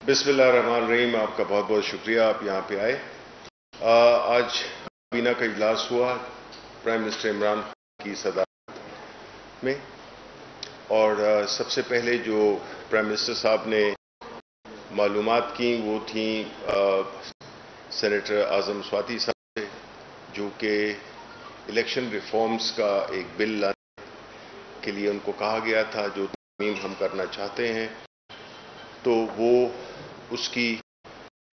بسم اللہ الرحمن الرحیم. آپ کا بہت بہت شکریہ، آپ یہاں پہ آئے. آج کابینہ کا اجلاس ہوا پرائم منسٹر عمران خان کی صدارت میں، اور سب سے پہلے جو پرائم منسٹر صاحب نے معلومات کی وہ تھیں سینیٹر اعظم سواتی صاحب سے، جو کہ الیکشن ریفارمز کا ایک بل لانے کے لیے ان کو کہا گیا تھا، جو ترمیم ہم کرنا چاہتے ہیں. تو وہ اس کی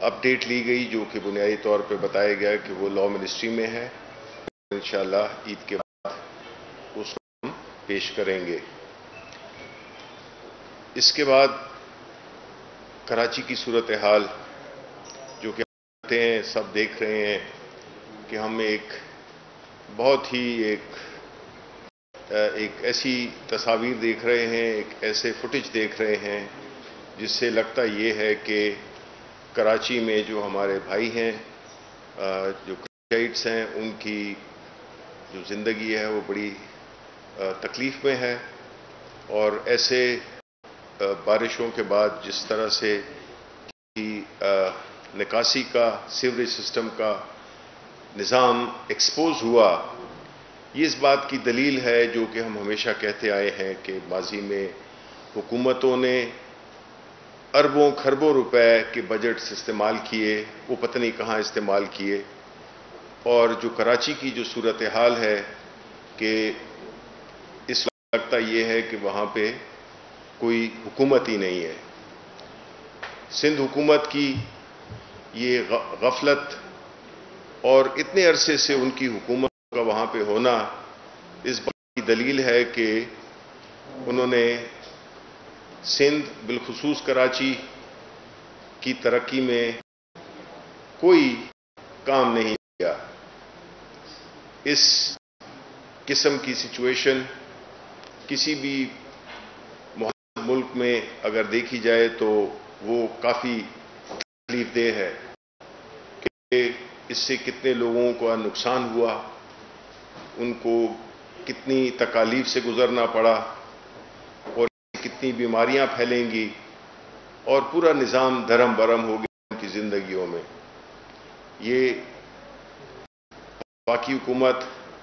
اپڈیٹ لی گئی، جو کہ بنیادی طور پہ بتایا گیا کہ وہ لاء منسٹری میں ہے. انشاءاللہ عید کے بعد اس کو ہم پیش کریں گے. اس کے بعد کراچی کی صورتحال جو کہ سب دیکھ رہے ہیں کہ ہم ایک بہت ہی ایک ایسی تصاویر دیکھ رہے ہیں، ایک ایسے فوٹیج دیکھ رہے ہیں جس سے لگتا یہ ہے کہ کراچی میں جو ہمارے بھائی ہیں، جو کراچائٹس ہیں، ان کی جو زندگی ہے وہ بڑی تکلیف میں ہے. اور ایسے بارشوں کے بعد جس طرح سے نکاسی کا، سیوریج سسٹم کا نظام ایکسپوز ہوا، یہ اس بات کی دلیل ہے جو کہ ہم ہمیشہ کہتے آئے ہیں کہ ماضی میں حکومتوں نے اربوں کھربوں روپے کے بجٹس استعمال کیے، وہ پتہ نہیں کہاں استعمال کیے. اور جو کراچی کی جو صورتحال ہے کہ اس وقت لگتا یہ ہے کہ وہاں پہ کوئی حکومت ہی نہیں ہے. سندھ حکومت کی یہ غفلت اور اتنے عرصے سے ان کی حکومت کا وہاں پہ ہونا اس بات کی دلیل ہے کہ انہوں نے سندھ بالخصوص کراچی کی ترقی میں کوئی کام نہیں کیا. اس قسم کی سچویشن کسی بھی مہذب ملک میں اگر دیکھی جائے تو وہ کافی تکلیف دہ ہے کہ اس سے کتنے لوگوں کا نقصان ہوا، ان کو کتنی تکالیف سے گزرنا پڑا، اور کتنی بیماریاں پھیلیں گی، اور پورا نظام دھرم برم ہو گیا ان کی زندگیوں میں. یہ باقی حکومت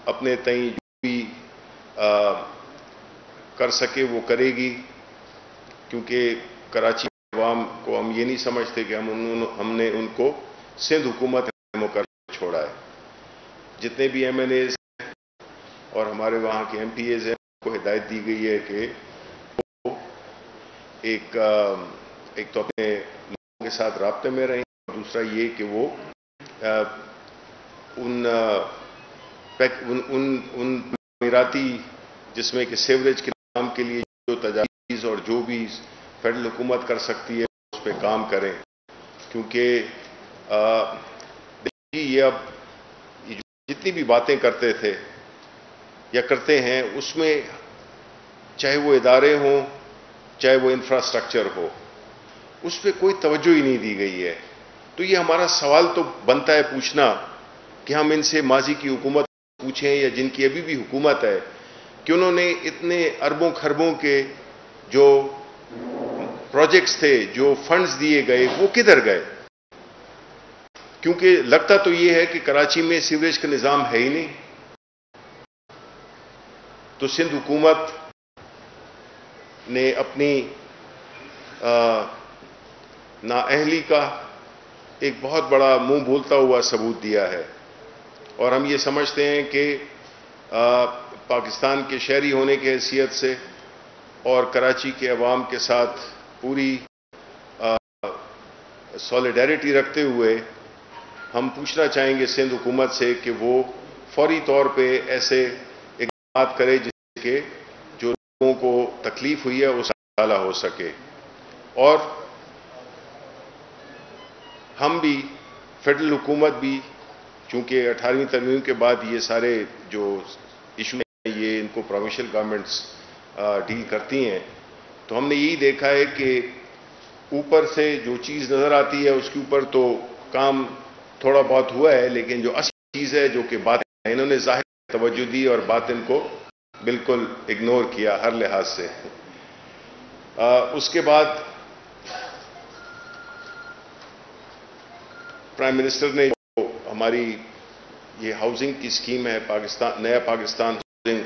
اپنے تئیں جو بھی کر سکے وہ کرے گی، کیونکہ کراچی عوام کو ہم یہ نہیں سمجھتے کہ ہم نے ان کو سندھ حکومت مقرر چھوڑا ہے. جتنے بھی ایم این ایز اور ہمارے وہاں کے ایم پی ایز ہیں، ان کو ہدایت دی گئی ہے کہ وہ ایک تو اپنے لوگوں کے ساتھ رابطے میں رہیں، اور دوسرا یہ کہ وہ ان تعمیراتی جس میں کہ سیوریج کے نظام کے لیے جو تجاویز اور جو بھی فیڈرل حکومت کر سکتی ہے اس پہ کام کریں. کیونکہ یہ اب جتنی بھی باتیں کرتے تھے یا کرتے ہیں، اس میں چاہے وہ ادارے ہوں، چاہے وہ انفراسٹرکچر ہو، اس پہ کوئی توجہ ہی نہیں دی گئی ہے. تو یہ ہمارا سوال تو بنتا ہے پوچھنا کہ ہم ان سے ماضی کی حکومت پوچھیں یا جن کی ابھی بھی حکومت ہے کہ انہوں نے اتنے اربوں کھربوں کے جو پروجیکٹس تھے، جو فنڈز دیے گئے، وہ کدھر گئے. کیونکہ لگتا تو یہ ہے کہ کراچی میں سیوریج کا نظام ہے ہی نہیں. تو سندھ حکومت نے اپنی نااہلی کا ایک بہت بڑا منہ بولتا ہوا ثبوت دیا ہے. اور ہم یہ سمجھتے ہیں کہ پاکستان کے شہری ہونے کی حیثیت سے اور کراچی کے عوام کے ساتھ پوری سولیڈیرٹی رکھتے ہوئے ہم پوچھنا چاہیں گے سندھ حکومت سے کہ وہ فوری طور پہ ایسے اقدامات کرے جس سے کہ جو لوگوں کو تکلیف ہوئی ہے اس کا ازالہ ہو سکے. اور ہم بھی، فیڈرل حکومت بھی، چونکہ 18ویں ترمیم کے بعد یہ سارے جو ایشو ہیں یہ ان کو پروونشل گورنمنٹس ڈیل کرتی ہیں، تو ہم نے یہی دیکھا ہے کہ اوپر سے جو چیز نظر آتی ہے اس کے اوپر تو کام تھوڑا بہت ہوا ہے، لیکن جو اصل چیز ہے جو کہ باطن، انہوں نے ظاہر توجہ دی اور باطن کو بالکل اگنور کیا ہر لحاظ سے. اس کے بعد پرائم منسٹر نے جو ہماری یہ ہاؤسنگ کی اسکیم ہے نیا پاکستان ہاؤسنگ،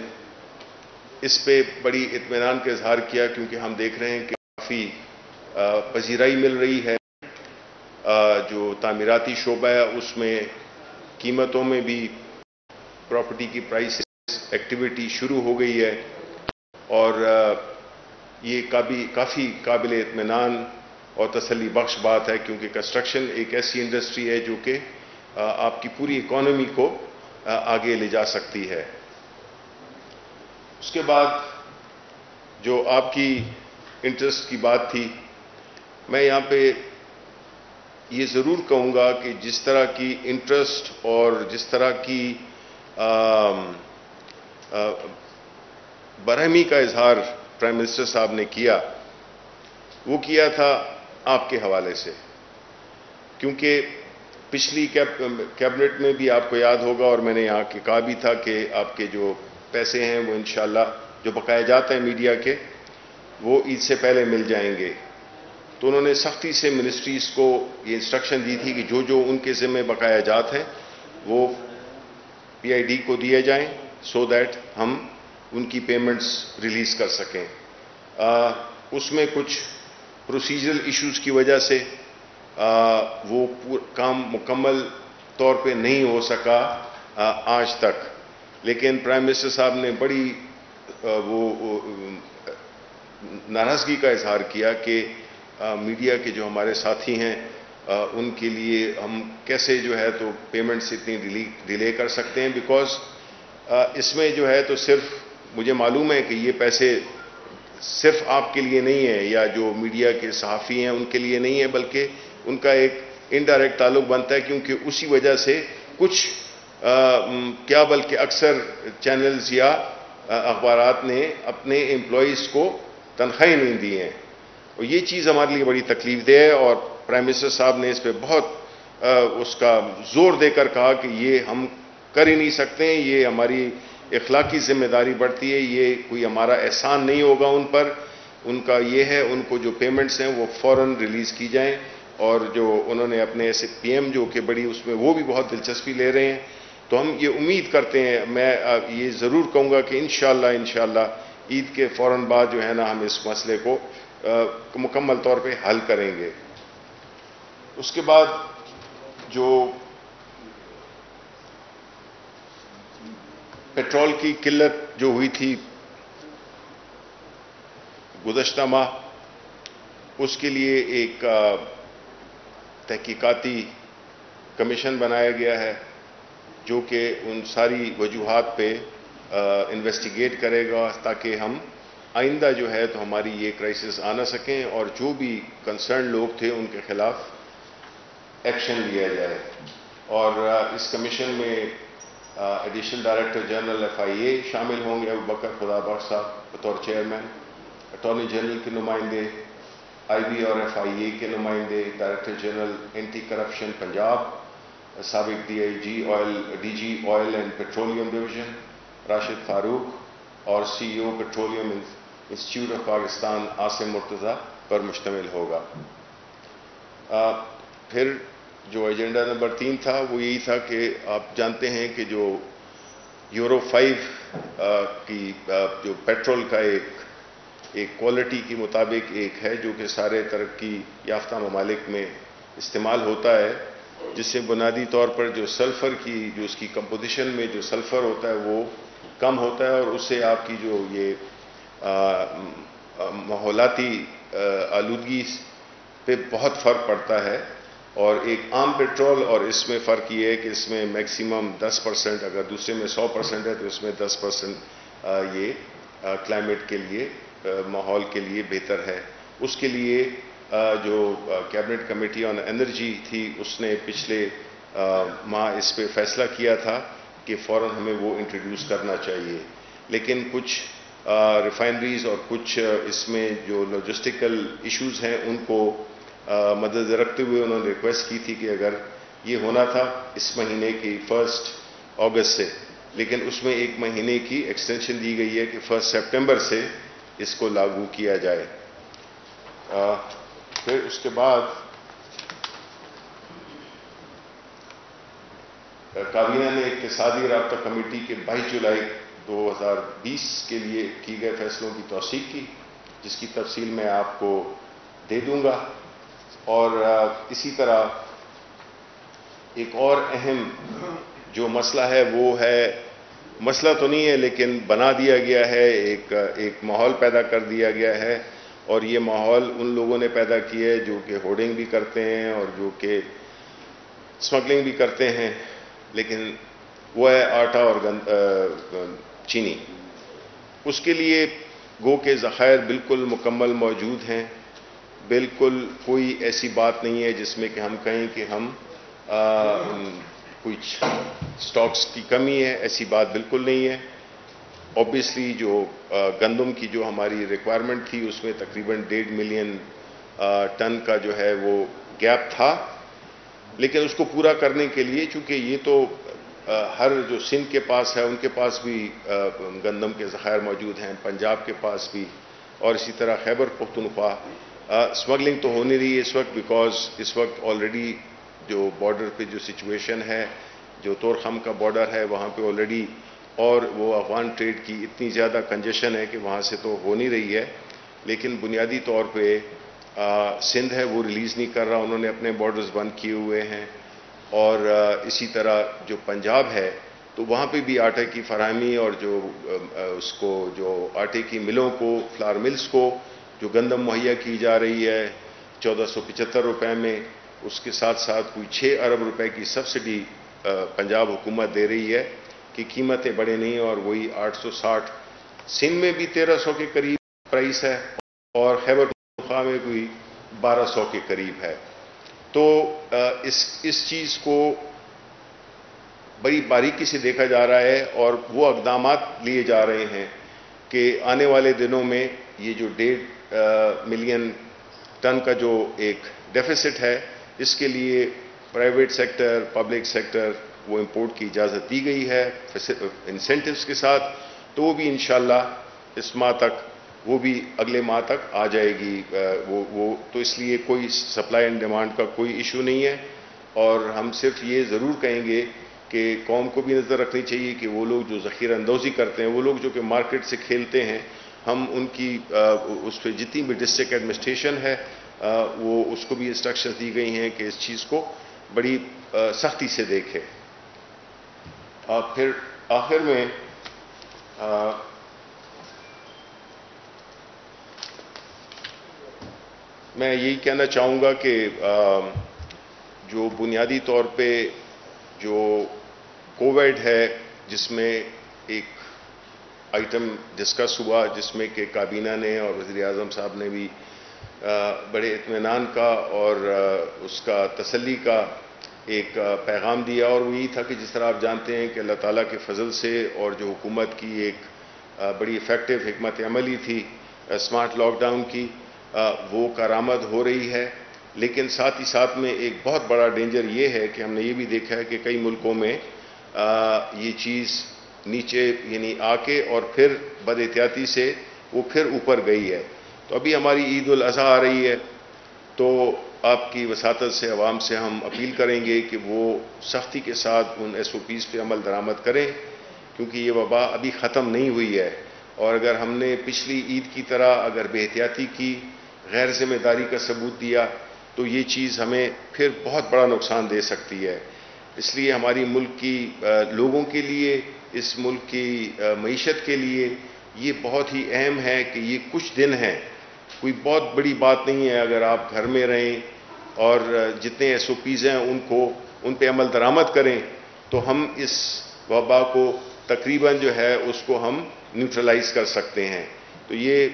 اس پہ بڑی اطمینان کا اظہار کیا، کیونکہ ہم دیکھ رہے ہیں کہ کافی پذیرائی مل رہی ہے۔ جو تعمیراتی شعبہ ہے اس میں قیمتوں میں بھی پراپرٹی کی پرائس ایکٹیویٹی شروع ہو گئی ہے، اور یہ کافی قابل اطمینان اور تسلی بخش بات ہے، کیونکہ کنسٹرکشن ایک ایسی انڈسٹری ہے جو کہ آپ کی پوری اکانومی کو آگے لے جا سکتی ہے۔ اس کے بعد جو آپ کی انٹرسٹ کی بات تھی، میں یہاں پہ یہ ضرور کہوں گا کہ جس طرح کی انٹرسٹ اور جس طرح کی برہمی کا اظہار پرائم منسٹر صاحب نے کیا، وہ کیا تھا آپ کے حوالے سے، کیونکہ پچھلی کیبنٹ میں بھی آپ کو یاد ہوگا، اور میں نے یہاں کے کہا بھی تھا کہ آپ کے جو پیسے ہیں وہ انشاءاللہ جو بقایا جاتے ہیں میڈیا کے، وہ عید سے پہلے مل جائیں گے۔ تو انہوں نے سختی سے منسٹریز کو یہ انسٹرکشن دی تھی کہ جو ان کے ذمہ بقایا جات ہیں وہ پی آئی ڈی کو دیے جائیں، سو دیٹ ہم ان کی پیمنٹس ریلیز کر سکیں۔ اس میں کچھ پروسیجرل ایشوز کی وجہ سے وہ کام مکمل طور پہ نہیں ہو سکا آج تک، لیکن پرائم منسٹر صاحب نے بڑی ناراضگی کا اظہار کیا کہ میڈیا کے جو ہمارے ساتھی ہیں ان کے لیے ہم کیسے جو ہے تو پیمنٹس اتنی ڈیلے کر سکتے ہیں، بیکاز اس میں جو ہے تو صرف مجھے معلوم ہے کہ یہ پیسے صرف آپ کے لیے نہیں ہیں یا جو میڈیا کے صحافی ہیں ان کے لیے نہیں ہے، بلکہ ان کا ایک انڈائریکٹ تعلق بنتا ہے، کیونکہ اسی وجہ سے کچھ کیا بلکہ اکثر چینلز یا اخبارات نے اپنے امپلائیز کو تنخواہیں نہیں دی ہیں، اور یہ چیز ہمارے لیے بڑی تکلیف دہ ہے، اور پرائم منسٹر صاحب نے اس پہ بہت اس کا زور دے کر کہا کہ یہ ہم کر ہی نہیں سکتے ہیں، یہ ہماری اخلاقی ذمہ داری بڑھتی ہے، یہ کوئی ہمارا احسان نہیں ہوگا ان پر، ان کا یہ ہے ان کو جو پیمنٹس ہیں وہ فوراً ریلیز کی جائیں، اور جو انہوں نے اپنے ایسے پی ایم جو کہ بڑی اس میں وہ بھی بہت دلچسپی لے رہے ہیں، تو ہم یہ امید کرتے ہیں، میں یہ ضرور کہوں گا کہ انشاءاللہ عید کے فوراً بعد جو ہے نا ہم اس مسئلے کو مکمل طور پہ حل کریں گے۔ اس کے بعد جو پیٹرول کی قلت جو ہوئی تھی گزشتہ ماہ، اس کے لیے ایک تحقیقاتی کمیشن بنایا گیا ہے جو کہ ان ساری وجوہات پہ انویسٹیگیٹ کرے گا، تاکہ ہم آئندہ جو ہے تو ہماری یہ کرائسس آ نہ سکیں، اور جو بھی کنسرن لوگ تھے ان کے خلاف ایکشن لیا جائے۔ اور اس کمیشن میں ایڈیشنل ڈائریکٹر جنرل FIA شامل ہوں گے، ابوبکر خدا بخش صاحب بطور چیئرمین، اٹارنی جنرل کے نمائندے، IB اور FIA کے نمائندے، director general anti corruption Punjab, سابق DG oil and petroleum division Rashid Farooq, اور CEO petroleum institute of Pakistan Asim Murtaza پر مشتمل ہوگا۔ پھر جو ایجنڈا نمبر 3 تھا وہ یہی تھا کہ آپ جانتے ہیں کہ جو یورو 5 کی جو پیٹرول کا ایک کوالٹی کے مطابق ایک ہے جو کہ سارے ترقی یافتہ ممالک میں استعمال ہوتا ہے، جس سے بنیادی طور پر جو سلفر کی جو اس کی کمپوزیشن میں جو سلفر ہوتا ہے وہ کم ہوتا ہے، اور اس سے آپ کی جو یہ ماحولیاتی آلودگی پہ بہت فرق پڑتا ہے۔ اور ایک عام پیٹرول اور اس میں فرق یہ ہے کہ اس میں میکسیمم 10%، اگر دوسرے میں 100% ہے تو اس میں 10% یہ کلائمیٹ کے لیے، ماحول کے لیے بہتر ہے۔ اس کے لیے جو کیبنٹ کمیٹی آن انرجی تھی اس نے پچھلے ماہ اس پہ فیصلہ کیا تھا کہ فوراً ہمیں وہ انٹروڈیوس کرنا چاہیے، لیکن کچھ ریفائنریز اور کچھ اس میں جو لاجسٹیکل ایشوز ہیں ان کو مدد رکھتے ہوئے انہوں نے ریکویسٹ کی تھی کہ اگر یہ ہونا تھا اس مہینے کی 1 اگست سے، لیکن اس میں 1 مہینے کی ایکسٹینشن دی گئی ہے کہ 1 سپٹمبر سے اس کو لاگو کیا جائے۔ پھر اس کے بعد کابینہ نے اقتصادی رابطہ کمیٹی کے 22 جولائی 2020 کے لیے کی گئے فیصلوں کی توثیق کی، جس کی تفصیل میں آپ کو دے دوں گا۔ اور اسی طرح ایک اور اہم جو مسئلہ ہے وہ ہے، مسئلہ تو نہیں ہے لیکن بنا دیا گیا ہے، ایک ماحول پیدا کر دیا گیا ہے، اور یہ ماحول ان لوگوں نے پیدا کیا ہے جو کہ ہوڈنگ بھی کرتے ہیں اور جو کہ اسمگلنگ بھی کرتے ہیں، لیکن وہ ہے آٹا اور چینی۔ اس کے لیے گو کے ذخائر بالکل مکمل موجود ہیں، بالکل کوئی ایسی بات نہیں ہے جس میں کہ ہم کہیں کہ ہم کچھ سٹاکس کی کمی ہے، ایسی بات بالکل نہیں ہے۔ اوبیسلی جو گندم کی جو ہماری ریکوائرمنٹ تھی اس میں تقریباً 1.5 ملین ٹن کا جو ہے وہ گیپ تھا، لیکن اس کو پورا کرنے کے لیے چونکہ یہ تو ہر جو سندھ کے پاس ہے ان کے پاس بھی گندم کے ذخائر موجود ہیں، پنجاب کے پاس بھی، اور اسی طرح خیبر پختونخوا، اسمگلنگ تو ہو نہیں رہی ہے اس وقت، بیکاز اس وقت آلریڈی جو بارڈر پہ جو سچویشن ہے، جو طورخم کا بارڈر ہے وہاں پہ آلریڈی، اور وہ افغان ٹریڈ کی اتنی زیادہ کنجیشن ہے کہ وہاں سے تو ہو نہیں رہی ہے، لیکن بنیادی طور پہ سندھ ہے وہ ریلیز نہیں کر رہا، انہوں نے اپنے بارڈرز بند کیے ہوئے ہیں، اور اسی طرح جو پنجاب ہے تو وہاں پہ بھی آٹے کی فراہمی اور جو اس کو جو آٹے کی ملوں کو، فلار ملز کو جو گندم مہیا کی جا رہی ہے 1475 روپے میں، اس کے ساتھ ساتھ کوئی 6 ارب روپے کی سبسڈی پنجاب حکومت دے رہی ہے کہ قیمتیں بڑھے نہیں، اور وہی 860 سندھ میں بھی 1300 کے قریب پرائس ہے، اور خیبر پختونخوا میں کوئی 1200 کے قریب ہے۔ تو اس چیز کو بڑی باریکی سے دیکھا جا رہا ہے، اور وہ اقدامات لیے جا رہے ہیں کہ آنے والے دنوں میں یہ جو 1.5 ملین ٹن کا جو ایک ڈیفیسٹ ہے، اس کے لیے پرائیویٹ سیکٹر، پبلک سیکٹر وہ امپورٹ کی اجازت دی گئی ہے انسینٹیوز کے ساتھ، تو وہ بھی انشاءاللہ اس ماہ تک، وہ بھی اگلے ماہ تک آ جائے گی، وہ تو اس لیے کوئی سپلائی اینڈ ڈیمانڈ کا کوئی ایشو نہیں ہے۔ اور ہم صرف یہ ضرور کہیں گے کہ قوم کو بھی نظر رکھنی چاہیے کہ وہ لوگ جو ذخیرہ اندوزی کرتے ہیں، وہ لوگ جو کہ مارکیٹ سے کھیلتے ہیں، ہم ان کی اس پہ جتنی بھی ڈسٹرکٹ ایڈمنسٹریشن ہے وہ اس کو بھی انسٹرکشنز دی گئی ہیں کہ اس چیز کو بڑی سختی سے دیکھے۔ پھر آخر میں میں یہی کہنا چاہوں گا کہ جو بنیادی طور پہ جو کووڈ ہے، جس میں ایک آئٹم ڈسکس ہوا جس میں کہ کابینہ نے اور وزیر اعظم صاحب نے بھی بڑے اطمینان کا اور اس کا تسلی کا ایک پیغام دیا، اور وہ یہی تھا کہ جس طرح آپ جانتے ہیں کہ اللہ تعالیٰ کے فضل سے اور جو حکومت کی ایک بڑی ایفیکٹو حکمت عملی تھی اسمارٹ لاک ڈاؤن کی، وہ کارآمد ہو رہی ہے، لیکن ساتھ ہی ساتھ میں ایک بہت بڑا ڈینجر یہ ہے کہ ہم نے یہ بھی دیکھا ہے کہ کئی ملکوں میں یہ چیز نیچے یعنی آ کے اور پھر بد احتیاطی سے وہ پھر اوپر گئی ہے۔ تو ابھی ہماری عید الاضحیٰ آ رہی ہے، تو آپ کی وساطت سے عوام سے ہم اپیل کریں گے کہ وہ سختی کے ساتھ ان SOPs پہ عمل درآمد کریں، کیونکہ یہ وبا ابھی ختم نہیں ہوئی ہے، اور اگر ہم نے پچھلی عید کی طرح اگر بے احتیاطی کی، غیر ذمہ داری کا ثبوت دیا، تو یہ چیز ہمیں پھر بہت بڑا نقصان دے سکتی ہے۔ اس لیے ہماری ملک کی لوگوں کے لیے، اس ملک کی معیشت کے لیے یہ بہت ہی اہم ہے کہ یہ کچھ دن ہیں، کوئی بہت بڑی بات نہیں ہے اگر آپ گھر میں رہیں اور جتنے SOPs ہیں ان پہ عمل درآمد کریں، تو ہم اس وبا کو تقریباً جو ہے اس کو ہم نیوٹرلائز کر سکتے ہیں۔ تو یہ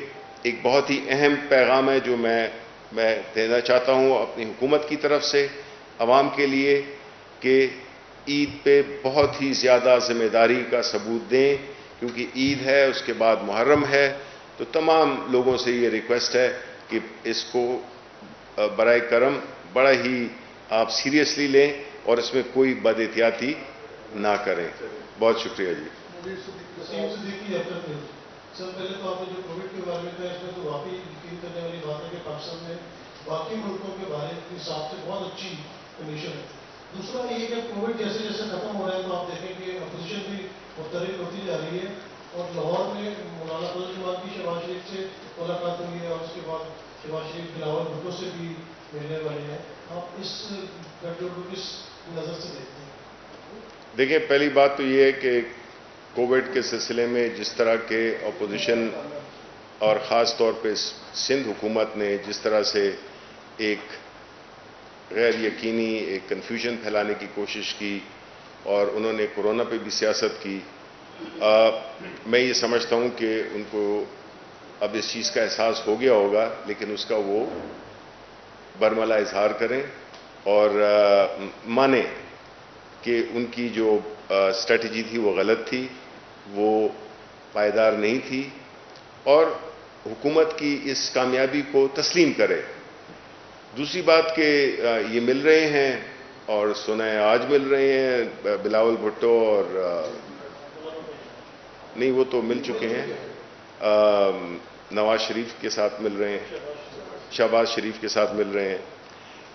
ایک بہت ہی اہم پیغام ہے جو میں دینا چاہتا ہوں اپنی حکومت کی طرف سے عوام کے لیے، کہ عید پہ بہت ہی زیادہ ذمہ داری کا ثبوت دیں، کیونکہ عید ہے، اس کے بعد محرم ہے، تو تمام لوگوں سے یہ ریکویسٹ ہے کہ اس کو برائے کرم بڑا ہی آپ سیریسلی لیں اور اس میں کوئی بد احتیاطی نہ کریں۔ بہت شکریہ جی۔ سر پہلے تو آپ نے جو کووڈ کے بارے میں کہا، اس میں تو واقعی یقین کرنے والی بات ہے کہ پاکستان میں باقی ملکوں کے بارے کے حساب سے بہت اچھی کنڈیشن ہے، دوسرا یہ کہ کووڈ جیسے جیسے ختم ہو رہا ہے تو آپ دیکھیں کہ اپوزیشن بھی مختلف ہوتی جا رہی ہے، اور لاہور میں مولانا فضل الرحمان کی شہباز شریف سے ملاقات ہوئی ہے، اور اس کے بعد شہباز شریف بلاول بھٹو سے بھی ملنے والے ہیں. آپ اس گٹھجوڑ کو کس نظر سے دیکھتے ہیں؟ دیکھیں، پہلی بات تو یہ ہے کہ کووڈ کے سلسلے میں جس طرح کے اپوزیشن اور خاص طور پہ سندھ حکومت نے جس طرح سے ایک غیر یقینی ایک کنفیوژن پھیلانے کی کوشش کی، اور انہوں نے کورونا پہ بھی سیاست کی، میں یہ سمجھتا ہوں کہ ان کو اب اس چیز کا احساس ہو گیا ہوگا، لیکن اس کا وہ برملا اظہار کریں اور مانیں کہ ان کی جو اسٹریٹجی تھی وہ غلط تھی، وہ پائیدار نہیں تھی، اور حکومت کی اس کامیابی کو تسلیم کرے. دوسری بات کہ یہ مل رہے ہیں، اور سنیں آج مل رہے ہیں بلاول بھٹو، اور نہیں وہ تو مل چکے ہیں، نواز شریف کے ساتھ مل رہے ہیں، شہباز شریف کے ساتھ مل رہے ہیں.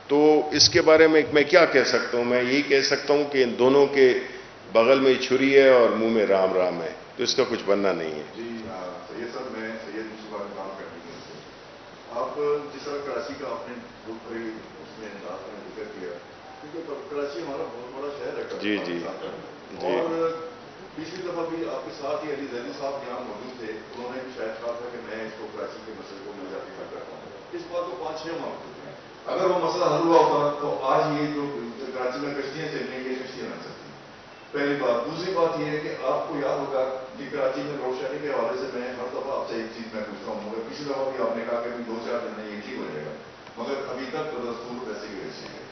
تو اس کے بارے میں میں کیا کہہ سکتا ہوں؟ میں یہی کہہ سکتا ہوں کہ ان دونوں کے بغل میں چھری ہے اور منہ میں رام رام ہے، تو اس کا کچھ بننا نہیں ہے. جی سید صاحب، میں سید مصطفیٰ کا کام کرنے کے لیے آپ جس طرح کراچی کا آپ نے اس میں انداز میں ذکر کیا، کیونکہ کراچی ہمارا بہت بڑا شہر ہے. جی جی جی. اور پچھلی دفعہ بھی آپ کے ساتھ ہی علی زیدی صاحب یہاں موجود تھے، انہوں نے بھی شاید کہا تھا کہ میں اس کو کراچی کے مسئلے کو مل جاتی حل کرتا ہوں. اس بات کو 5-6 ماہ ہو چکے ہیں. اگر وہ مسئلہ حل ہوا ہوتا تو آج یہ جو کراچی میں کشتیاں چلیں گی، یہ کشتیاں نہ چلتی. پہلی بات. دوسری بات یہ ہے کہ آپ کو یاد ہوگا کہ کراچی میں روڈ شیئرنگ کے حوالے سے میں ہر دفعہ آپ سے ایک چیز میں پوچھتا ہوں، مگر پچھلی دفعہ بھی آپ نے کہا کہ 2-4 دن میں یہ ٹھیک ہو جائے گا، مگر ابھی تک دستور ویسے کی ویسے ہے.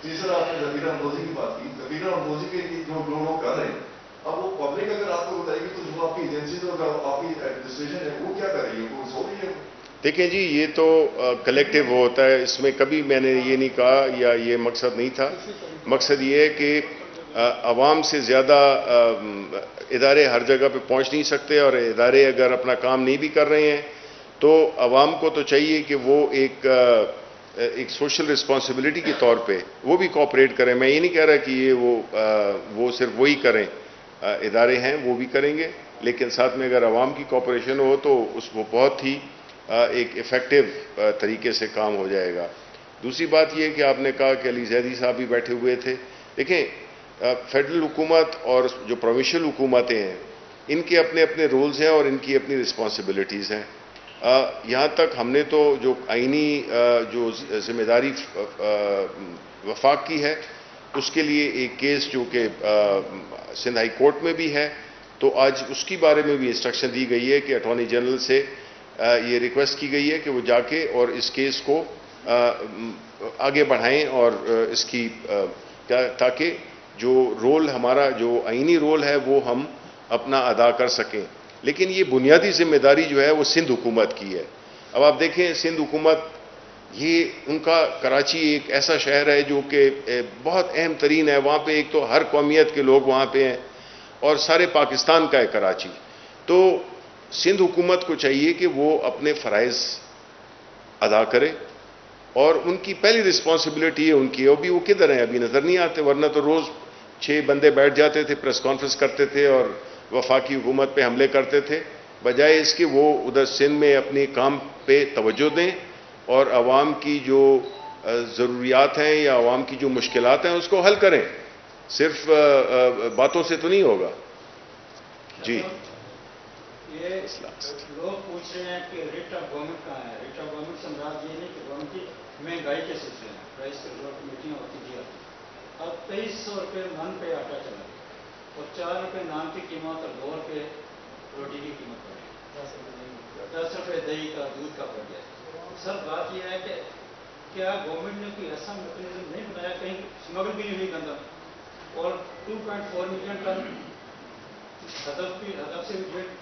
تیسرا، آپ نے ذخیرہ اندوزی کی بات کی. ذخیرہ اندوزی کے جو لوگ کر رہے ہیں، اب وہ پبلک اگر آپ کو بتائے گی تو جو آپ کی ایجنسی اور آپ کی ایڈمنسٹریشن ہے وہ کیا کر رہی ہے، وہ سو رہی ہے. دیکھیں جی، یہ تو کلیکٹیو ہوتا ہے، اس میں کبھی میں نے یہ نہیں کہا یا یہ مقصد نہیں تھا. مقصد یہ ہے کہ عوام سے زیادہ ادارے ہر جگہ پہ پہنچ نہیں سکتے، اور ادارے اگر اپنا کام نہیں بھی کر رہے ہیں تو عوام کو تو چاہیے کہ وہ ایک سوشل رسپانسبلٹی کے طور پہ وہ بھی کوآپریٹ کریں. میں یہ نہیں کہہ رہا کہ یہ وہ صرف وہی کریں، ادارے ہیں وہ بھی کریں گے، لیکن ساتھ میں اگر عوام کی کوآپریشن ہو تو وہ بہت ہی ایک ایفیکٹو طریقے سے کام ہو جائے گا. دوسری بات یہ کہ آپ نے کہا کہ علی زیدی صاحب بھی بیٹھے ہوئے تھے. دیکھیں، فیڈرل حکومت اور جو پروونشل حکومتیں ہیں، ان کے اپنے اپنے رولز ہیں اور ان کی اپنی رسپانسبلٹیز ہیں. یہاں تک ہم نے تو جو آئینی جو ذمہ داری وفاق کی ہے، اس کے لیے ایک کیس جو کہ سندھ ہائی کورٹ میں بھی ہے، تو آج اس کی بارے میں بھی انسٹرکشن دی گئی ہے کہ اٹارنی جنرل سے یہ ریکویسٹ کی گئی ہے کہ وہ جا کے اور اس کیس کو آگے بڑھائیں، اور اس کی تاکہ جو رول ہمارا جو آئینی رول ہے وہ ہم اپنا ادا کر سکیں. لیکن یہ بنیادی ذمہ داری جو ہے وہ سندھ حکومت کی ہے. اب آپ دیکھیں، سندھ حکومت، یہ ان کا کراچی ایک ایسا شہر ہے جو کہ بہت اہم ترین ہے. وہاں پہ ایک تو ہر قومیت کے لوگ وہاں پہ ہیں، اور سارے پاکستان کا ہے کراچی. تو سندھ حکومت کو چاہیے کہ وہ اپنے فرائض ادا کرے، اور ان کی پہلی رسپانسبلٹی ہے ان کی. ابھی وہ کدھر ہیں؟ ابھی نظر نہیں آتے، ورنہ تو روز 6 بندے بیٹھ جاتے تھے، پریس کانفرنس کرتے تھے اور وفاقی حکومت پہ حملے کرتے تھے. بجائے اس کے وہ ادھر سندھ میں اپنے کام پہ توجہ دیں اور عوام کی جو ضروریات ہیں یا عوام کی جو مشکلات ہیں اس کو حل کریں. صرف باتوں سے تو نہیں ہوگا. جی. یہ لوگ پوچھ رہے ہیں کہ ریٹ آف گورنمنٹ کہاں ہے. ریٹ آف گورنمنٹ سے مراد یہ نہیں کہ گورنمنٹ کی مہنگائی کے سلسلے میں پرائس کنٹرول کمیٹیاں ہوتی تھی. اب 2300 روپے من پہ آٹا چلا گیا، اور 4 روپے نان کی قیمت اور 2 روپے روٹی کی قیمت پڑ گئی، 10 روپے دہی کا دودھ کا پڑ گیا. سر بات یہ ہے کہ کیا گورنمنٹ نے کوئی ایسا میکینزم نہیں بنایا، کہیں اسمگل بھی نہیں ہوئی گندم، اور 2.4 ملین ٹن ہدف سے بھی 1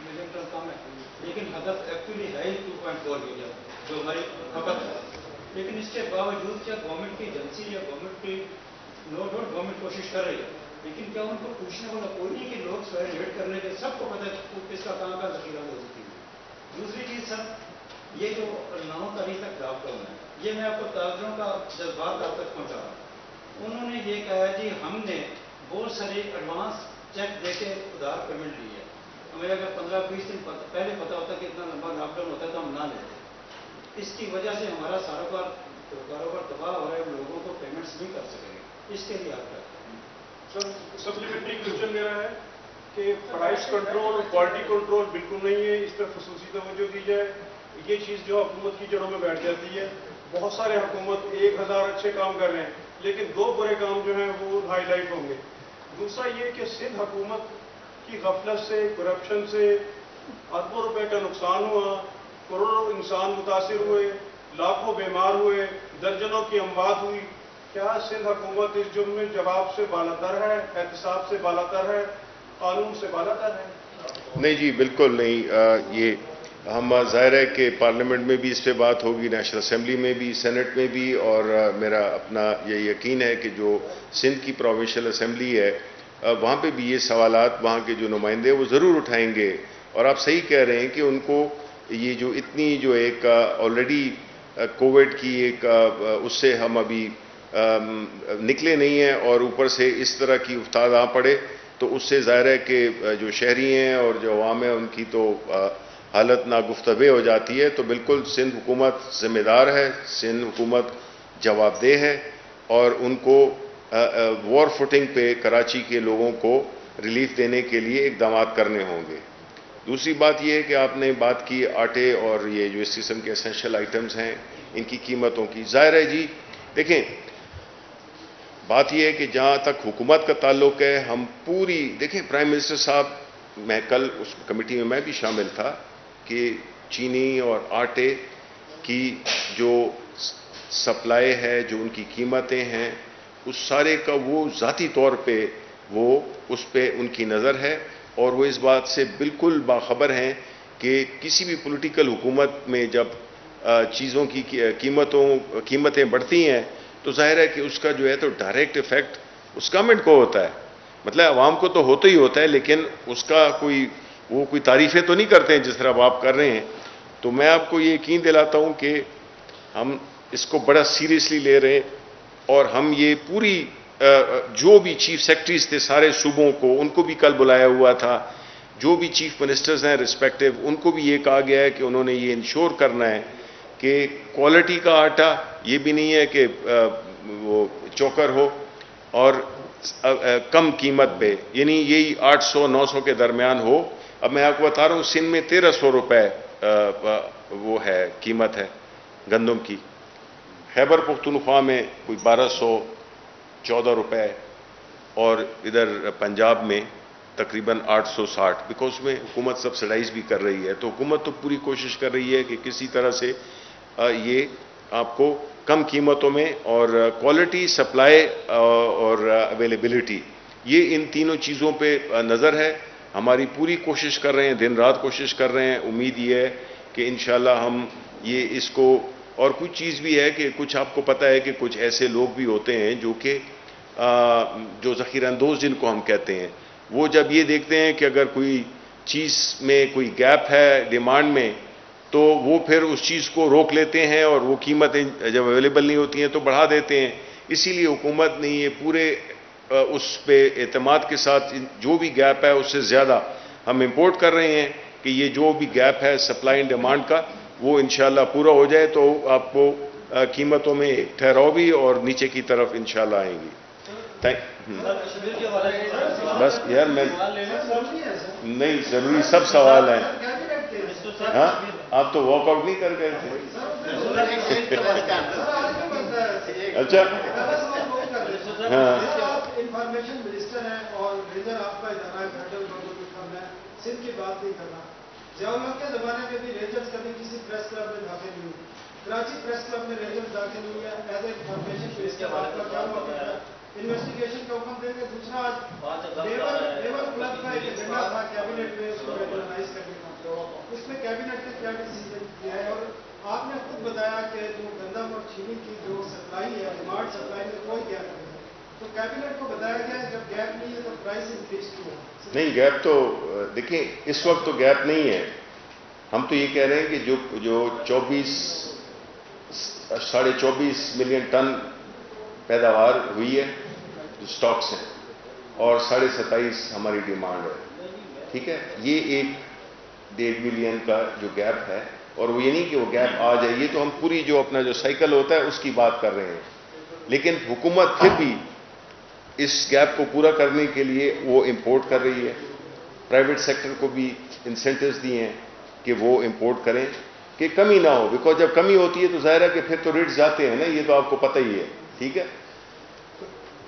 ملین ٹن کم ہے، لیکن ہدف ایکچولی ہے 2.4 ملین جو ہماری کھپت ہے. لیکن اس کے باوجود کیا گورنمنٹ کی ایجنسی یا گورنمنٹ کی گورنمنٹ کوشش کر رہی ہے، لیکن کیا ان کو پوچھنے والا کوئی نہیں کہ لوگ سوائے ویٹ کرنے کے سب کو پتہ ہے کس کا کہاں کا ذخیرہ ہو سکتی ہے. دوسری چیز سر، یہ جو 9 تاریخ تک لاک ڈاؤن ہے، یہ میں آپ کو تاجروں کا جذبات آپ تک پہنچا رہا ہوں. انہوں نے یہ کہا جی ہم نے بہت ساری ایڈوانس چیک دے کے ادھار پیمنٹ لی ہے، ہمیں اگر 15-20 دن پہلے پتا ہوتا کہ اتنا لمبا لاک ڈاؤن ہوتا ہے تو ہم نہ لیتے، اس کی وجہ سے ہمارا سارا کاروبار تباہ ہو رہا ہے، لوگوں کو پیمنٹس نہیں کر سکیں گے، اس کے لیے آپ کا سپلیمنٹری کوشچن میرا ہے کہ پرائس کنٹرول اور کوالٹی کنٹرول بالکل نہیں ہے، اس پر خصوصی توجہ دی جائے، یہ چیز جو حکومت کی جڑوں میں بیٹھ جاتی ہے۔ بہت سارے حکومت 1000 اچھے کام کر رہے ہیں لیکن 2 برے کام جو ہیں وہ ہائی لائٹ ہوں گے۔ دوسرا یہ کہ سندھ حکومت کی غفلت سے، کرپشن سے اربوں روپے کا نقصان ہوا، کروڑوں انسان متاثر ہوئے، لاکھوں بیمار ہوئے، درجنوں کی اموات ہوئی۔ کیا سندھ حکومت اس جرم میں جواب سے بالاتر ہے، احتساب سے بالاتر ہے، قانون سے بالاتر ہے؟ نہیں جی، بالکل نہیں۔ یہ ہم ظاہر ہے کہ پارلیمنٹ میں بھی اس پہ بات ہوگی، نیشنل اسمبلی میں بھی، سینٹ میں بھی، اور میرا اپنا یہ یقین ہے کہ جو سندھ کی پروونشل اسمبلی ہے وہاں پہ بھی یہ سوالات وہاں کے جو نمائندے وہ ضرور اٹھائیں گے۔ اور آپ صحیح کہہ رہے ہیں کہ ان کو یہ جو اتنی جو ایک آلریڈی کووڈ کی ایک اس سے ہم ابھی نکلے نہیں ہیں اور اوپر سے اس طرح کی افتاد آ پڑے تو اس سے ظاہر ہے کہ جو شہری ہیں اور جو عوام ہے ان کی تو حالت ناگفتگو ہو جاتی ہے۔ تو بالکل سندھ حکومت ذمہ دار ہے، سندھ حکومت جواب دہ ہے اور ان کو وار فوٹنگ پہ کراچی کے لوگوں کو ریلیف دینے کے لیے اقدامات کرنے ہوں گے۔ دوسری بات یہ ہے کہ آپ نے بات کی آٹے اور یہ جو اس قسم کے اسینشل آئٹمز ہیں ان کی قیمتوں کی۔ ظاہر ہے جی، دیکھیں بات یہ ہے کہ جہاں تک حکومت کا تعلق ہے ہم پوری دیکھیں پرائم منسٹر صاحب، میں کل اس کمیٹی میں بھی شامل تھا کہ چینی اور آٹے کی جو سپلائی ہے، جو ان کی قیمتیں ہیں، اس سارے کا وہ ذاتی طور پہ وہ اس پہ ان کی نظر ہے اور وہ اس بات سے بالکل باخبر ہیں کہ کسی بھی پولیٹیکل حکومت میں جب چیزوں کی قیمتیں بڑھتی ہیں تو ظاہر ہے کہ اس کا جو ہے تو ڈائریکٹ ایفیکٹ اس گورنمنٹ کو ہوتا ہے، مطلب عوام کو تو ہوتا ہی ہوتا ہے، لیکن اس کا کوئی تعریفیں تو نہیں کرتے ہیں جس طرح آپ کر رہے ہیں۔ تو میں آپ کو یہ یقین دلاتا ہوں کہ ہم اس کو بڑا سیریسلی لے رہے ہیں اور ہم یہ پوری جو بھی چیف سیکرٹریز تھے سارے صوبوں کو، ان کو بھی کل بلایا ہوا تھا، جو بھی چیف منسٹرز ہیں ریسپیکٹیو، ان کو بھی یہ کہا گیا ہے کہ انہوں نے یہ انشور کرنا ہے کہ کوالٹی کا آٹا یہ بھی نہیں ہے کہ وہ چوکر ہو اور کم قیمت پہ، یعنی یہی 800-900 کے درمیان ہو۔ اب میں آپ کو بتا رہا ہوں سندھ میں 1300 روپے وہ ہے قیمت ہے گندم کی، خیبر پختونخوا میں کوئی 1214 روپے اور ادھر پنجاب میں تقریباً 860، بیکاز میں حکومت سبسڈائز بھی کر رہی ہے۔ تو حکومت تو پوری کوشش کر رہی ہے کہ کسی طرح سے یہ آپ کو کم قیمتوں میں اور کوالٹی، سپلائی اور اویلیبلٹی، یہ ان تینوں چیزوں پہ نظر ہے۔ ہماری پوری کوشش کر رہے ہیں، دن رات کوشش کر رہے ہیں۔ امید یہ ہے کہ انشاءاللہ ہم یہ اس کو، اور کچھ چیز بھی ہے کہ کچھ آپ کو پتہ ہے کہ کچھ ایسے لوگ بھی ہوتے ہیں جو کہ جو ذخیرہ اندوز جن کو ہم کہتے ہیں، وہ جب یہ دیکھتے ہیں کہ اگر کوئی چیز میں کوئی گیپ ہے ڈیمانڈ میں تو وہ پھر اس چیز کو روک لیتے ہیں اور وہ قیمتیں جب اویلیبل نہیں ہوتی ہیں تو بڑھا دیتے ہیں۔ اسی لیے حکومت نے یہ پورے اس پہ اعتماد کے ساتھ جو بھی گیپ ہے اس سے زیادہ ہم امپورٹ کر رہے ہیں کہ یہ جو بھی گیپ ہے سپلائی اینڈ ڈیمانڈ کا وہ انشاءاللہ پورا ہو جائے تو آپ کو قیمتوں میں ٹھہراؤ بھی اور نیچے کی طرف انشاءاللہ آئیں گی۔ بس یار میں نہیں، ضروری سب سوال ہیں۔ ہاں آپ تو واک آؤٹ نہیں کر گئے تھے؟ اچھا ہاں، انفارمیشن منسٹر ہیں اور ریزر آپ کا ادارہ ہے فیڈرل گورنمنٹ کا، میں سندھ کی بات نہیں کرنا۔ ضیاء الحق کے زمانے میں بھی ریجرز کبھی کسی پریس کلب میں داخل نہیں ہوئی، کراچی پریس کلب میں ریجرز داخل ہوئی ہے، ایز اے انفارمیشن منسٹر آپ کا کیا ہوا ہے؟ انویسٹیگیشن کا حکم دیں گے۔ دوسرا لیبر کلب کا ایک ایجنڈا تھا کیبنٹ میں اس کو ریگولائز کرنے کا، اس میں کیبنٹ نے کیا ڈیسیژن کیا ہے؟ اور آپ نے خود بتایا کہ جو گندم اور چینی کی جو سپلائی ہے، ڈیمانڈ سپلائی میں کوئی گیپ نہیں ہے، تو کیبنٹ کو بتایا گیا ہے جب گیپ نہیں ہے تو پرائس انکریز کیوں ہے؟ نہیں گیپ تو دیکھیں اس وقت تو گیپ نہیں ہے۔ ہم تو یہ کہہ رہے ہیں کہ جو 24 ملین ٹن پیداوار ہوئی ہے جو سٹاکس ہیں اور 27.5 ہماری ڈیمانڈ ہے. ٹھیک ہے, یہ 1.5 ملین کا جو گیپ ہے, اور وہ یہ نہیں کہ وہ گیپ آ جائے, یہ تو ہم پوری جو اپنا جو سائیکل ہوتا ہے اس کی بات کر رہے ہیں. لیکن حکومت پھر بھی اس گیپ کو پورا کرنے کے لیے وہ امپورٹ کر رہی ہے. پرائیویٹ سیکٹر کو بھی انسینٹیوز دیے ہیں کہ وہ امپورٹ کریں کہ کمی نہ ہو, بیکاز جب کمی ہوتی ہے تو ظاہر ہے کہ پھر تو ریٹس جاتے ہیں نا, یہ تو آپ کو پتہ ہی ہے. ٹھیک ہے,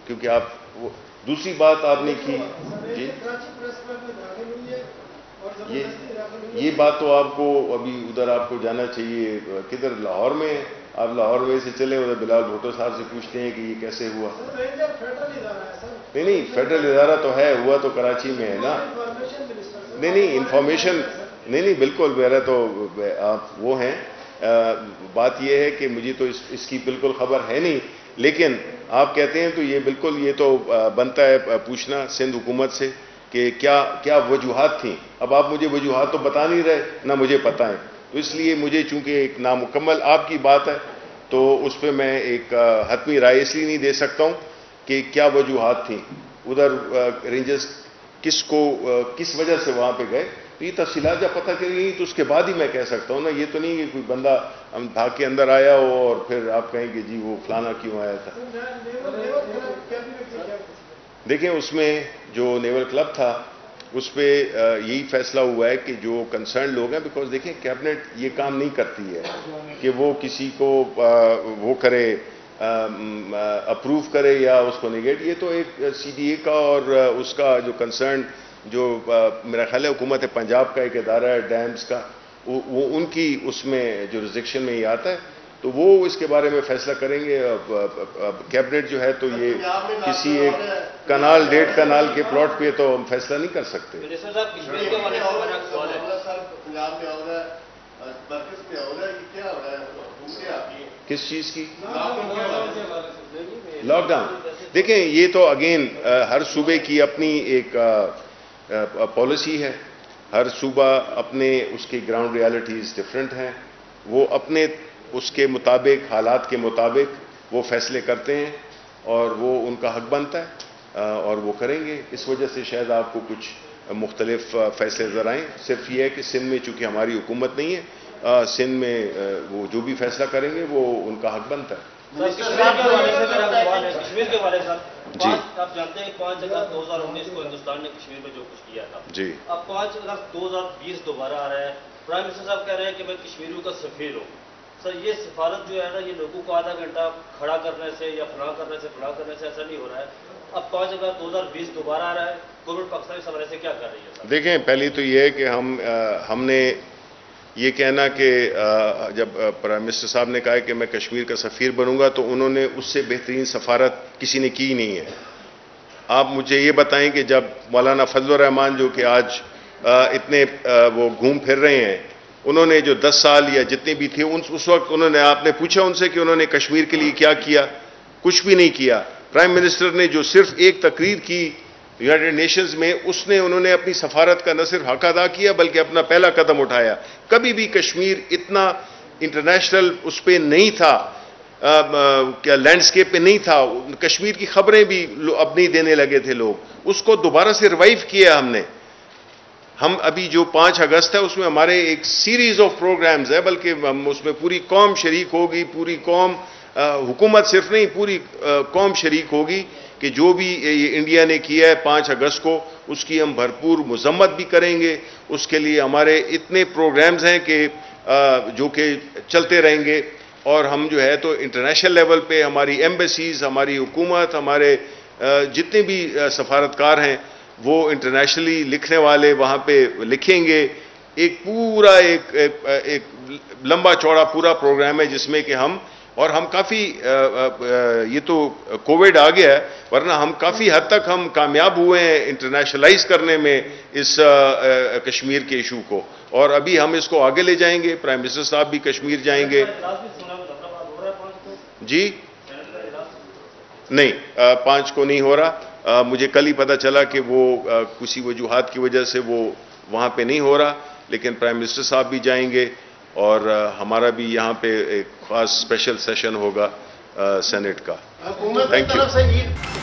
کیونکہ آپ دوسری بات آپ نے کی جی, یہ بات تو آپ کو ابھی ادھر آپ کو جانا چاہیے. کدھر لاہور میں, آپ لاہور میں سے چلے ادھر بلال بھٹو صاحب سے پوچھتے ہیں کہ یہ کیسے ہوا. نہیں, فیڈرل ادارہ تو ہے, ہوا تو کراچی میں ہے نا. نہیں انفارمیشن نہیں بالکل میرا تو آپ وہ ہیں. بات یہ ہے کہ مجھے تو اس کی بالکل خبر ہے نہیں, لیکن آپ کہتے ہیں تو یہ بالکل یہ تو بنتا ہے پوچھنا سندھ حکومت سے کہ کیا وجوہات تھیں. اب آپ مجھے وجوہات تو بتا نہیں رہے, نہ مجھے پتہ ہے, تو اس لیے مجھے چونکہ ایک نامکمل آپ کی بات ہے تو اس پہ میں ایک حتمی رائے اس لیے نہیں دے سکتا ہوں کہ کیا وجوہات تھیں ادھر رینجرز کس وجہ سے وہاں پہ گئے. تو یہ تفصیلات جب پتہ کریں گی تو اس کے بعد ہی میں کہہ سکتا ہوں نا. یہ تو نہیں کہ کوئی بندہ ہم بھاگ کے اندر آیا ہو اور پھر آپ کہیں کہ جی وہ فلانا کیوں آیا تھا. دیکھیں اس میں جو نیول کلب تھا اس پہ یہی فیصلہ ہوا ہے کہ جو کنسرن لوگ ہیں, بیکاز دیکھیں کیبنٹ یہ کام نہیں کرتی ہے کہ وہ کسی کو وہ کرے اپروو کرے یا اس کو نگیٹ. یہ تو ایک سی ڈی اے کا اور اس کا جو کنسرن جو میرا خیال ہے حکومت پنجاب کا ایک ادارہ ہے ڈیمز کا, وہ ان کی اس میں جو ریزیکشن میں یہ آتا ہے تو وہ اس کے بارے میں فیصلہ کریں گے. کیبنٹ جو ہے تو یہ کسی ایک کنال 1.5 کنال کے پلاٹ پہ تو ہم فیصلہ نہیں کر سکتے. کس چیز کی لاک ڈاؤن؟ دیکھیں یہ تو اگین ہر صوبے کی اپنی ایک پالیسی ہے. ہر صوبہ اپنے اس کی گراؤنڈ ریالٹیز ڈفرینٹ ہیں, وہ اپنے اس کے مطابق حالات کے مطابق وہ فیصلے کرتے ہیں اور وہ ان کا حق بنتا ہے اور وہ کریں گے. اس وجہ سے شاید آپ کو کچھ مختلف فیصلے نظر آئیں. صرف یہ ہے کہ سندھ میں چونکہ ہماری حکومت نہیں ہے, سندھ میں وہ جو بھی فیصلہ کریں گے وہ ان کا حق بنتا ہے. کشمیر کے والے سر جی آپ جانتے ہیں 5 اگست 2019 کو ہندوستان نے کشمیر میں جو کچھ کیا تھا, جی اب 5 اگست 2020 دوبارہ آ رہا ہے. پرائم منسٹر صاحب کہہ رہے ہیں کہ میں کشمیریوں کا سفیر ہوں. سر یہ سفارت جو ہے نا, یہ لوگوں کو آدھا گھنٹہ کھڑا کرنے سے یا فلاں کرنے سے ایسا نہیں ہو رہا ہے. اب 5 اگست 2020 دوبارہ آ رہا ہے, گورنمنٹ پاکستان اس حوالے سے کیا کر رہی ہے سر؟ دیکھیں پہلی تو یہ ہے کہ ہم نے یہ کہنا کہ جب پرائم منسٹر صاحب نے کہا کہ میں کشمیر کا سفیر بنوں گا تو انہوں نے اس سے بہترین سفارت کسی نے کی نہیں ہے. آپ مجھے یہ بتائیں کہ جب مولانا فضل الرحمان جو کہ آج اتنے وہ گھوم پھر رہے ہیں, انہوں نے جو 10 سال یا جتنے بھی تھے اس وقت انہوں نے, آپ نے پوچھا ان سے کہ انہوں نے کشمیر کے لیے کیا کیا؟ کچھ بھی نہیں کیا. پرائم منسٹر نے جو صرف ایک تقریر کی یونائٹڈ نیشنز میں, انہوں نے اپنی سفارت کا نہ صرف حق ادا کیا بلکہ اپنا پہلا قدم اٹھایا. کبھی بھی کشمیر اتنا انٹرنیشنل اس پہ نہیں تھا, کیا لینڈسکیپ پہ نہیں تھا. کشمیر کی خبریں بھی اب نہیں دینے لگے تھے لوگ, اس کو دوبارہ سے ریوائیو کیا ہم نے. ہم ابھی جو 5 اگست ہے اس میں ہمارے ایک سیریز آف پروگرامز ہے, بلکہ اس میں پوری قوم شریک ہوگی, پوری قوم, حکومت صرف نہیں پوری قوم شریک ہوگی کہ جو بھی انڈیا نے کیا ہے 5 اگست کو اس کی ہم بھرپور مذمت بھی کریں گے. اس کے لیے ہمارے اتنے پروگرامز ہیں کہ جو کہ چلتے رہیں گے, اور ہم جو ہے تو انٹرنیشنل لیول پہ ہماری ایمبیسیز, ہماری حکومت, ہمارے جتنے بھی سفارتکار ہیں وہ انٹرنیشنلی لکھنے والے وہاں پہ لکھیں گے. ایک پورا ایک لمبا چوڑا پورا پروگرام ہے جس میں کہ ہم کافی, یہ تو کووڈ آ گیا ہے ورنہ ہم کافی حد تک ہم کامیاب ہوئے ہیں انٹرنیشنلائز کرنے میں اس کشمیر کے ایشو کو, اور ابھی ہم اس کو آگے لے جائیں گے. پرائم منسٹر صاحب بھی کشمیر جائیں گے. جی نہیں, 5 کو نہیں ہو رہا. مجھے کل ہی پتہ چلا کہ وہ کسی وجوہات کی وجہ سے وہ وہاں پہ نہیں ہو رہا, لیکن پرائم منسٹر صاحب بھی جائیں گے اور ہمارا بھی یہاں پہ ایک خاص اسپیشل سیشن ہوگا سینٹ کا. حکومت کی Thank you. طرف سے عید